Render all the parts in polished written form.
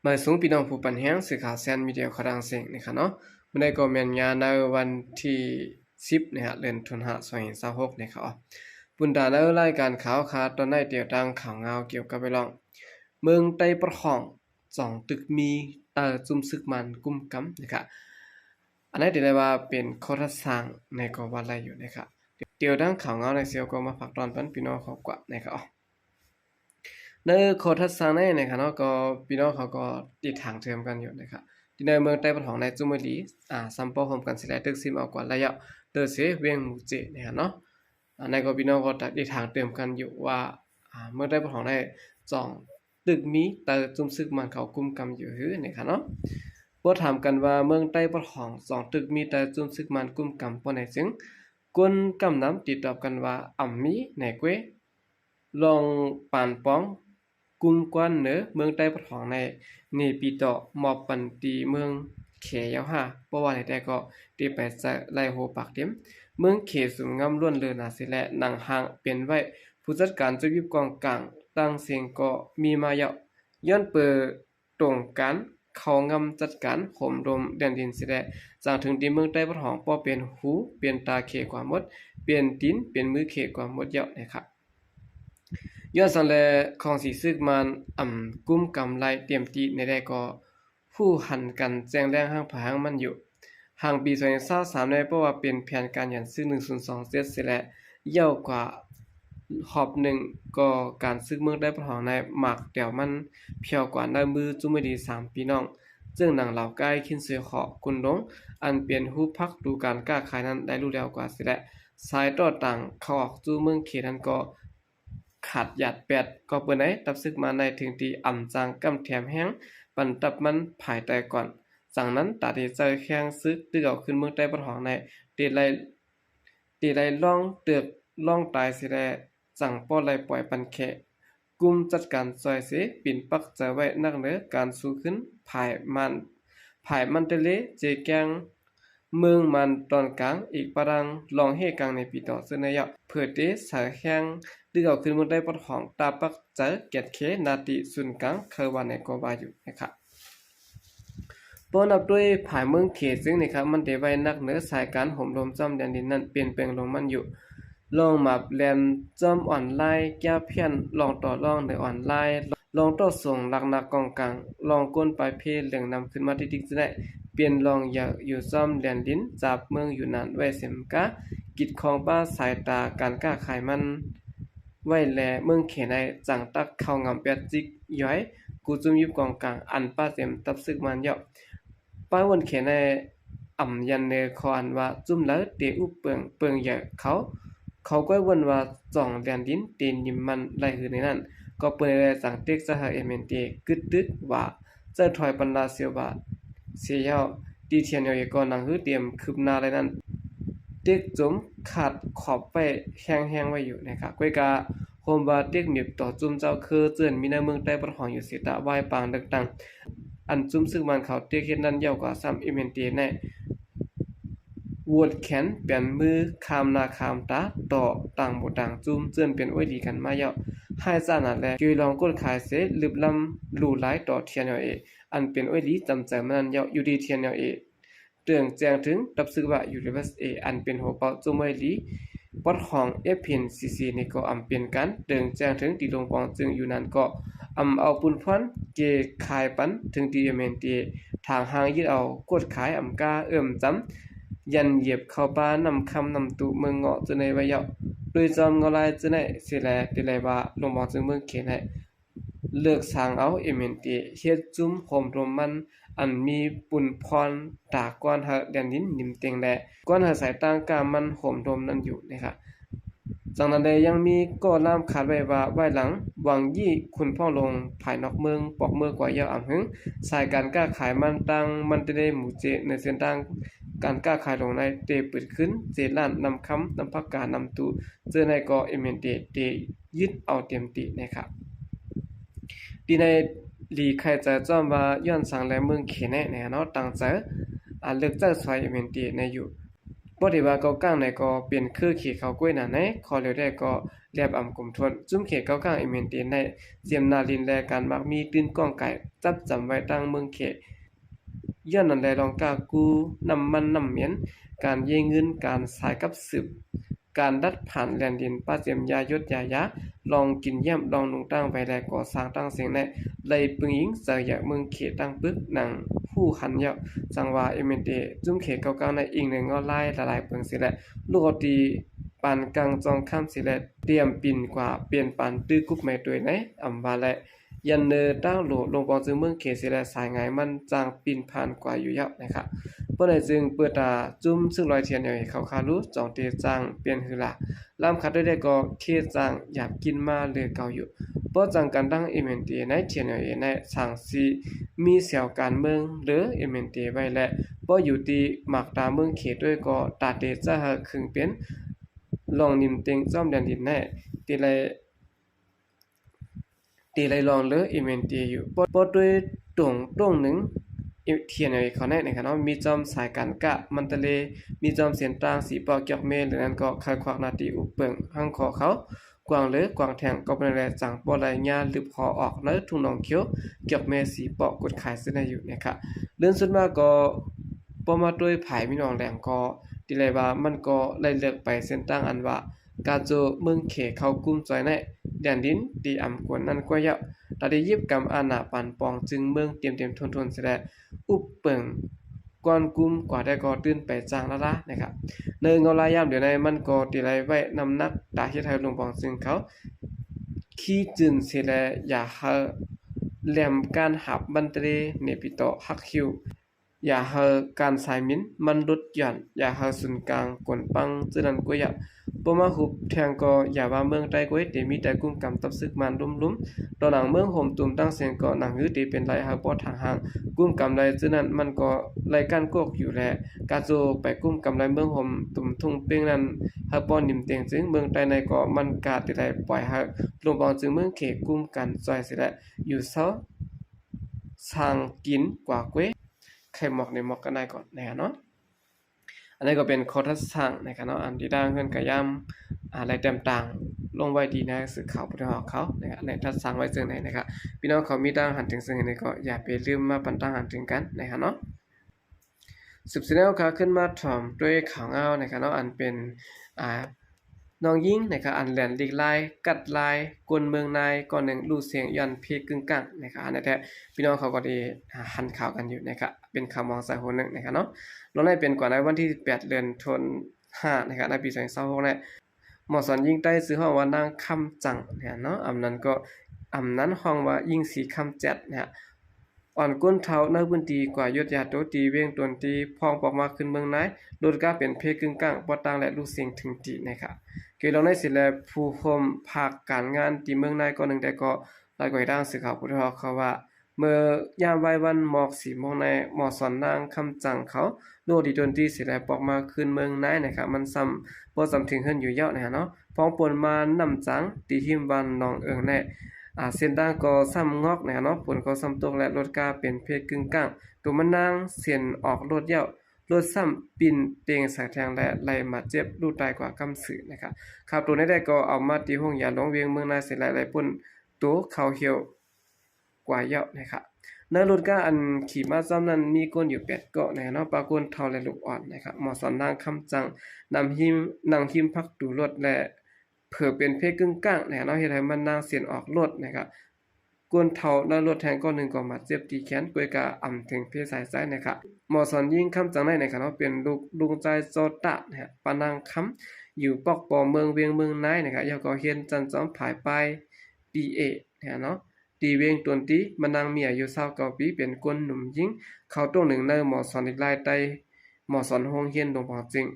มาสูงพี่น้องผู้ปันแห้งสื่อข่าวแซนมีเดียขอดังเสียงนะครับเนาะมันได้ก็แม่นงานในวันที่10นะฮะเดือนธันวาคม2026นะครับบุญตาในรายการข่าวคาตอนได้เตียวดังข่าวเงาเกี่ยวกับไปลองเมืองไต้ประหอง2ตึกมีเตอจุ่มซึกมันกุมกำนะครับอันนี้เดี๋ยวได้ว่าเป็นโคราชสร้างในกวันไรอยู่นะครับเตียวดังข่าวเงาในเซียวก็มาฝากตอนปันพี่น้องเขากว่านะครับในโคทัสซังในนะครับเนาะก็พี่น้องเขาก็ติดทางเทียมกันอยู่นะครับที่ในเมืองใต้ประของในจุมรีซัมปอพร้อมกันสิได้ตึกซิมเอากว่าระยะเตอเสเวียงหมู่เจนะครับเนาะในก็พี่น้องก็ติดทางเติมกันอยู่ว่าเมืองใต้ประของในจ่องตึกมีเตอจุมซึกมันเขากุมกำอยู่หื้อนะครับเนาะบ่ถามกันว่าเมืองใต้ประของ2ตึกมีเตอจุมซึกมันกุมกำปานใดจึงกวนกำน้ำติดตอบกันว่ามีไหนเกวลองปานป้องกุมกวนเหนือเมืองใต้ประของในนี่ปีต่อมอบปันตีเมืองเขยาวหาเพราะว่าแต่ก็ตีไปใส่ไล่โหปากเต็มเมืองเขสูงงามล้วนเลือนาสิและหนังหางเป็นไว้ผู้จัดการจะยิบกองกลางตั้งเสียงก็มีมาเยาะย้อนเปิดตรงกันเขางำจัดการข่มรมแดนดินสิและจางถึงที่เมืองใต้ประของป้อเป็นหูเปลี่ยนตาเขกว่าหมดเปลี่ยนตีนเป็นมือเขกว่าหมดเยาะนะครับย้อนสันแลของสีซึกมันกุ้มกำไรเตรียมตีในได้ก็ผู้หันกันแจ้งแรงห้างผาห้างมันอยู่ห่างปี2023ได้เพราะว่าเป็นแผนการยันซึ่ง1027เสร็จและยาวกว่าหอบหนึ่งก็การซึกเมืองได้ประหองในหมักเดี่ยวมันเพียวกว่าในมือจุ่มดี3พี่น้องซึ่งหนังเหล่าใกล้ขินเสือขอกุนลงอันเปลี่ยนหูพักดูการกล้าขายนั้นได้รู้แล้วกว่าเสร็จและสายต่อต่างเข้าออกจู้เมืองเขตนั้นก็ขาดหยาดแปดก็เปิ้นได้ตับซึกมาในถึงที่จางกำแถมแห้งปันตับมันภายแต่ก่อนจากนั้นตาที่เจอแข้งซึกตึกเอาขึ้นเมืองใต้ประหองในตีไลล่องเตือกล่องตายสิแลสั่งป้อไลปล่อยปันแขกุมจัดการซอยเสปิ่นปักจะไว้นักเหนือการสู้ขึ้นภายมันเตเลเจแกงเมืองมันตอนกลางอีกปรังลองเฮกลางในปีต่อซึ่งในยะเพื่อเตสาแข้งตึกเอาขึ้นเมืองใต้ประหองตาปักเจอเกียดเคนาติศูนย์กลางเคยวันในกว่าอยู่นะครับปนนับด้วยผายเมืองเขตซึ่งนะครับมันได้ไว้นักเหนือสายการห่มลมจอมแดนดินนั้นเปลี่ยนแปลงลงมันอยู่ลองมาแลนจอมออนไลน์แก้เพี้ยนลองต่อรองในออนไลน์ลองต่อส่งหลักนักกองกลางลองก้นปลายเพศเหลืองนำขึ้นมาที่ดิกจะได้เปลี่ยนลองอยากอยู่จอมแดนดินจับเมืองอยู่นานไว้เสมกะกิจของป้าสายตาการก้าขายมันไว้แลเมืองเขในจังตักเข้างำแปดจิกย้อยกูจุ่มยุบกองกลางอันป้าเต็มตับซึกมันเยาะป้าวนเขในยันเนคออันว่าจุ่มแล้วเตอุเปิงใหญ่เขาก็วนว่าจ่องแดนดินตีนยิมมันไล่หือในนั้นก็เปิดได้สั่งเต็กสหเอเมนเตกึดตึกว่าจะถอยปันดาเสียวบาเสียยาวตีเทียนยก็นังหือเตรียมคืบหน้าเลยนั้นเต็กจุ่มขาดขอบไปแห้งๆไว้อยู่นะครับก้อยกาโฮมบาเต็กหนีบต่อจุ่มเจ้าคือเจือนมีในเมืองใต้ประหองอยู่เสียตะไหว้ปางดักตังอันจุ่มซึ่งมันเขาเต็กเฮ็ดนั้นยาวกว่าซ้ำเอเมนเตในวดแขนเปลี่ยนมือคามนาคามตาต่อต่างบ่ต่างจุ่มเจือนเป็นอ้วยดีกันมาเยาะให้ซ่านั่นแหละคือลองกดขายเสลึบลำลู่หลายต่อเทียนเออันเป็นอ้วยดีจำใจมันเยาะอยู่ดีเทียนเอเตืองแจ้งถึงตับซึกว่าอยู่ในวัสเออันเป็นหัวเป้าจุ่มอ้วยดีปอดของ FNCC นี่ก็เป็นกันเตืองแจ้งถึงตีลงปองจึงอยู่นั้นก็เอาปุนพรเกขายปันถึงตีเอเมนเตทางหางยึดเอากดขายกาจำยันเหยียบเข้าป้านำคำนำตุเมืองเงาะจะในไว้เยาะโดยจอมเงาลายจะในเสียแลติไลว่าลงมองจึงเมืองเขนให้เลือกสร้างเอาเอเมนติเฮ็ดจุ้มโฮมรมมันอันมีปุ่นพรตากก้อนหาแดนดินนิ่มเต็งแลก้อนหาสายต่างกามันโฮมรมนั้นอยู่นะครับจากนั้นได้ยังมีก็ล่ามขาดไว้ว่าไว้หลังหวังยี่คุณพ่อลงภายนอกเมืองปอกเมืองกว่าเยาหึงสายการก้าขายมันตังมันจะได้หมู่เจในเส้นทางการก้าขายลงในเตเปิดขึ้นเจล้านนำคำนำพักการนำตูเจอในก็เอเมนเตยึดเอาเต็มตินะครับดีในลีใครจะจอมว่าย้อนสังและเมืองเขแน่เนาะตั้งใจเลือกเจ้าซอยเอเมนเตในอยู่ บ่ได้ว่าเกาก้างไหนก็เป็นคือเขเขาก้วยหน้าไหนขอเหลียวได้ก็แลบอำกุมทนจุ้มเขเกาก้างอิเมนเตในเจียมนาลินแลการมักมีตื้นก้องไก่จับจำไว้ตั้งเมืองเขย้อนนั่นแลลองกากูน้ำมันน้ำเหมียนการเยเงินการสายกับสืบการดัดผ่านแลนดินป้าเจียมยายศยายะลองกินเยี่ยมลองนุงตั้งไว้แลก่อสร้างตั้งเสียงในเลยปึงยิงเสยเมืองเขตั้งปึกหนังผู้หันเยาะจังว่าเอเมนเตจุ้มเขเก่าๆในอีกหนึ่งก็ไล่ละลายเปิงสิแหละลูกตีปานกลางจองข้ามสิแหละเตรียมปิ่นกว่าเปลี่ยนปานตื้อกุบแม่ตัวยไหนอำว่าแหละยันเนอตั้งโหลลงปองจึงเมืองเขสิแลสายงายมันจางปิ่นผ่านกว่าอยู่เยาะนะครับเปิ้นได้จึงเปิดตาจุ้มซึ่งลอยเทียนให้เขาคารู้จองเตจางเปลี่ยนหือละลำคัดได้ก็เคจางอยากกินมาเลยเก่าอยู่ป้อจังกันตั้งเอเมนเตในเทียนในสังสีมีเสี่ยวการเมืองหรือเอเมนเตไว้และป้ออยู่ที่หมักตาเมืองเขตด้วยก็ตาเตจะหาครึ่งเป็นลองนิมเต็งจ้อมแดนดินแน่ตีไรลองเลยเอเมนเตอยู่ป้อด้วยตรงหนึ่งเทียนในเขาแน่นะครับเนาะมีจอมสายการกะมันทะเลมีจอมเสียนตางสีปอกเกียกเมหรือนั้นก็คายควักนาตีอุเปิงหังขอเขากวางเลยกวางแทงก็เป็นแลจังปอไหลญาหรือพอออกเนื้อทุ่งหนองเขียวเกียกเมสีปอกกดขายซึ่งอยู่นะครับเรื่องสุดมากก็ปอมาด้วยไผ่มีน้องแหลมก็ดีเลยว่ามันก็ไล่เลือกไปเส้นตั้งอันว่ากาโจเมืองเขเข้ากุ้มจอยในแดนดินตีอำกวนนั่นก็เยอะตาได้ยิบกำอาณาปันปองจึงเมืองเตรียมทนๆเสด็จอุบเปิงก่อนกุมกว่าได้ก็ตื่นไปจางละนะครับเนิงเงาลายยามเดี๋ยวในมันก็ตีไรไว้นำนักตาเฮ็ดให้ลงปองจึงเขาขี้จึนเสแลอย่าเฮาแหลมการหับบันเตรเนปิโตฮักคิวอย่าเฮาการสายมินมันลดหย่อนอย่าเฮาศูนย์กลางกวนปังจึนั้นก็อย่าปมาหุบแทงก็อย่าว่าเมืองใต้ก้อยเตมีแต่กุ้มกำตับซึกมันลุ่มๆตอนหลังเมืองห่มตุ่มตั้งเสียงก็หนังหือตีเป็นไรหาบ่ทางห่างกุ้มกำไรจึนั้นมันก็ไรกันกอกอยู่แลกาโจไปกุ้มกำไรเมืองห่มตุ่มทุ่งเป้งนั้นหาบ่นิ่มเตียงจึงเมืองใต้ในก็มันกาติได้ปล่อยหาลงบองจึงเมืองเขกุ้มกันซอยสิแลอยู่เซาสร้างกินกว่าก้วยไข่หมอกในหมอกกันได้ก่อนนะเนาะอันนี้ก็เป็นคอทัศน์สั่งนะครับเนาะอันที่ดังขึ้นกระยำอะไรต่างๆลงไว้ดีนะสื่อข่าวพุทธหอกเขานะครับในทัศน์สั่งไว้ซึ่งไหนนะครับพี่น้องเขามีตั้งหันถึงซึ่งไหนก็อย่าไปลืมมาปันตั้งหันถึงกันนะครับเนาะสืบเสนอข่าวขึ้นมาถ่อมด้วยข่าวเงานะครับเนาะอันเป็นอ่าน้องยิงนะครับอันแหลนลีกลายกัดลายกลเมืองนายก่อนหนึ่งลู่เสียงยันเพกึ่งกลางนะครับอันนี้แท้พี่น้องเขาก็ได้หันข่าวกันอยู่นะครับเป็นข่าวมองสายหัวหนึ่งนะครับเนาะลงในเป็นกว่าในวันที่8เดือนธันวาคมนะครับในปี2026เนี่ยหมอสอนยิงใต้ซื้อห้องว่านางคำจังเนี่ยเนาะอำนั้นก็อำนั้นห้องว่ายิงสีคำจัดเนี่ยอ่อนก้นเท้าในพื้นที่กว่ายศยาโตตีเว้งตนตีพองปอกมาขึ้นเมืองไหนโดดก้าเป็นเพกึ่งกลางบ่ต่างและลูกเสียงถึงตีนะครับเกี่ยวในสิแลผู้คมภาคการงานที่เมืองในก็หนึ่งแต่ก็หลายกว่าด้านสื่อข่าวพุทธเขาว่าเมื่อยามไว้วันหมอกสีโมงในหมอสอนนางคำจังเขาโลดีดนตรีสิแลปอกมาขึ้นเมืองในนะครับมันซ้ำบ่ซ้ำถึงเฮินอยู่เยอะนะเนาะพ้องปนมานำจังตีหิมวันน้องเอิงแน่เส้นทางก็ซ้ำงอกนะเนาะผลก็ซ้ำตกและรถกาเป็นเพศกึ่งกลางตัวมันนางเส้นออกรถเยอะรถซ้ำปิ่นเตียงสายแทงและไหลมาเจ็บรูตายกว่ากำสือนะครับครับตัวนี้ได้ก็เอามาตีห้องยาลงเวียงเมืองนาเสร็จหลายๆปุ่นตัวเขาเหี่ยวกว่าเยอะนะครับในรถก็อันขี่มาซ้ำนั้นมีก้นอยู่8เกาะนะเนาะปลาก้นเท่าและลูกอ่อนนะครับหมอสอนนางคำจังนางหิมพักดูรถและเผื่อเป็นเพศกึ่งกลางนะเนาะเฮ็ดให้มันนางเสียนออกรถนะครับกวนเท่าในรถแทงก้อนหนึ่งก็มาเจ็บตีแขนกวยกาอ่ำถึงเพศสายซ้ายนะครับหมอสอนยิ่งคำจังได้นะครับเนาะเป็นลูกลุงใจโซตะนะฮะปานางคำอยู่ปอกปอเมืองเวียงเมืองนายนะครับยาก็เฮียนจันจอมผายไปปีเอนะเนาะตีเวียงตวนตีมันนางมีอายุ29ปีเป็นคนหนุ่มหญิงเขาตรงหนึ่งในหมอสอนอีกลายใต้หมอสอนโรงเรียนหลวงพ่อจริง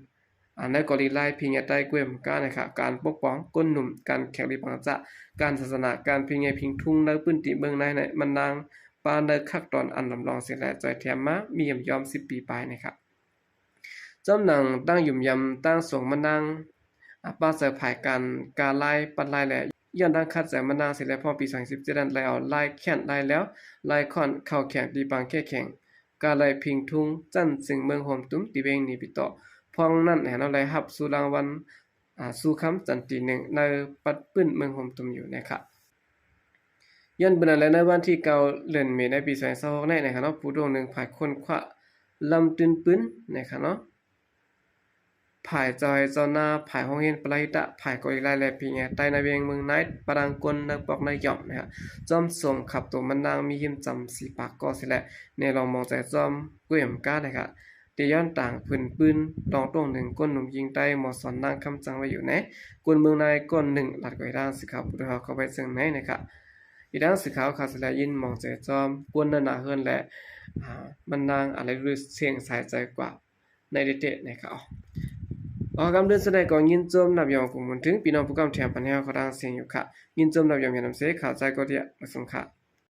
ในกอลีไลพิงใต้กวยมกานะครับการปกป้องก้นหนุ่มการแข่งริปังจะการศาสนาการพิงพิงทุ่งในพื้นที่เมืองในมันนางปานในคักตอนอันลำลองเสียและจอยแถมมามียอม10 ปีปลายนะครับจำหนังตั้งยุ่มยำตั้งสวงมันนางป้าเสือภายการการไล่ปัดไล่แหละย้อนดังคัดแสมานางเสร็จแล้วพอปี2017นั้นไล่เอาไล่แข่นไล่แล้วไล่ค่อนเข้าแข่งตีปังแค่แข่งการไล่พิงทุ่งจันจึงเมืองโฮมตุ้มตีเวงนี่ปิต่อ พองนั้นแหเนาะได้รับสู่รางวัลสู่คำจันตีหนึ่งในปัดปื้นเมืองห่มตุ่มอยู่นะครับย้อนเบิ่นนั้นแหละในวันที่9เดือนเมษายนในปี2026นี้นะครับเนาะผู้ดวงหนึ่งภายค้นคว้าลำตื้นปื้นนะครับเนาะภายจอยเจ้าหน้าภายห้องเรียนปลายตะภายก็อีกหลายแลปีไงใต้ในเวียงเมืองไนท์ปรังกลนักปอกนายหย่อมนะครับจอมส่งขับตัวมันนางมีหิมจำสีปากก็สิแหละในลองมองใจจอมกุ้ยมก้านะครับตีย้อนต่างพื้นปืนตองตรงหนึ่งก้นหนุ่มยิงใต้หมอสอนนางคำจังไว้อยู่ไหนกวนเมืองในก้นหนึ่งหลัดกวยด้านสีขาวพุทธเข้าไปซึ่งไหนนะครับอีด้านสีขาวขาดสิแลยินมองใจจอมกวนนาเฮือนและมันนางอะไรรู้เสียงสายใจกว่าในเด็ดๆนะครับกำเดินแสดงก่อนยินจมนับยองกุมถึงพี่น้องผู้กำแถมปัญญาเขาดังเสียงอยู่ค่ะยินจมนับยองยานำเสขาใจก็เดียมาสงค่ะ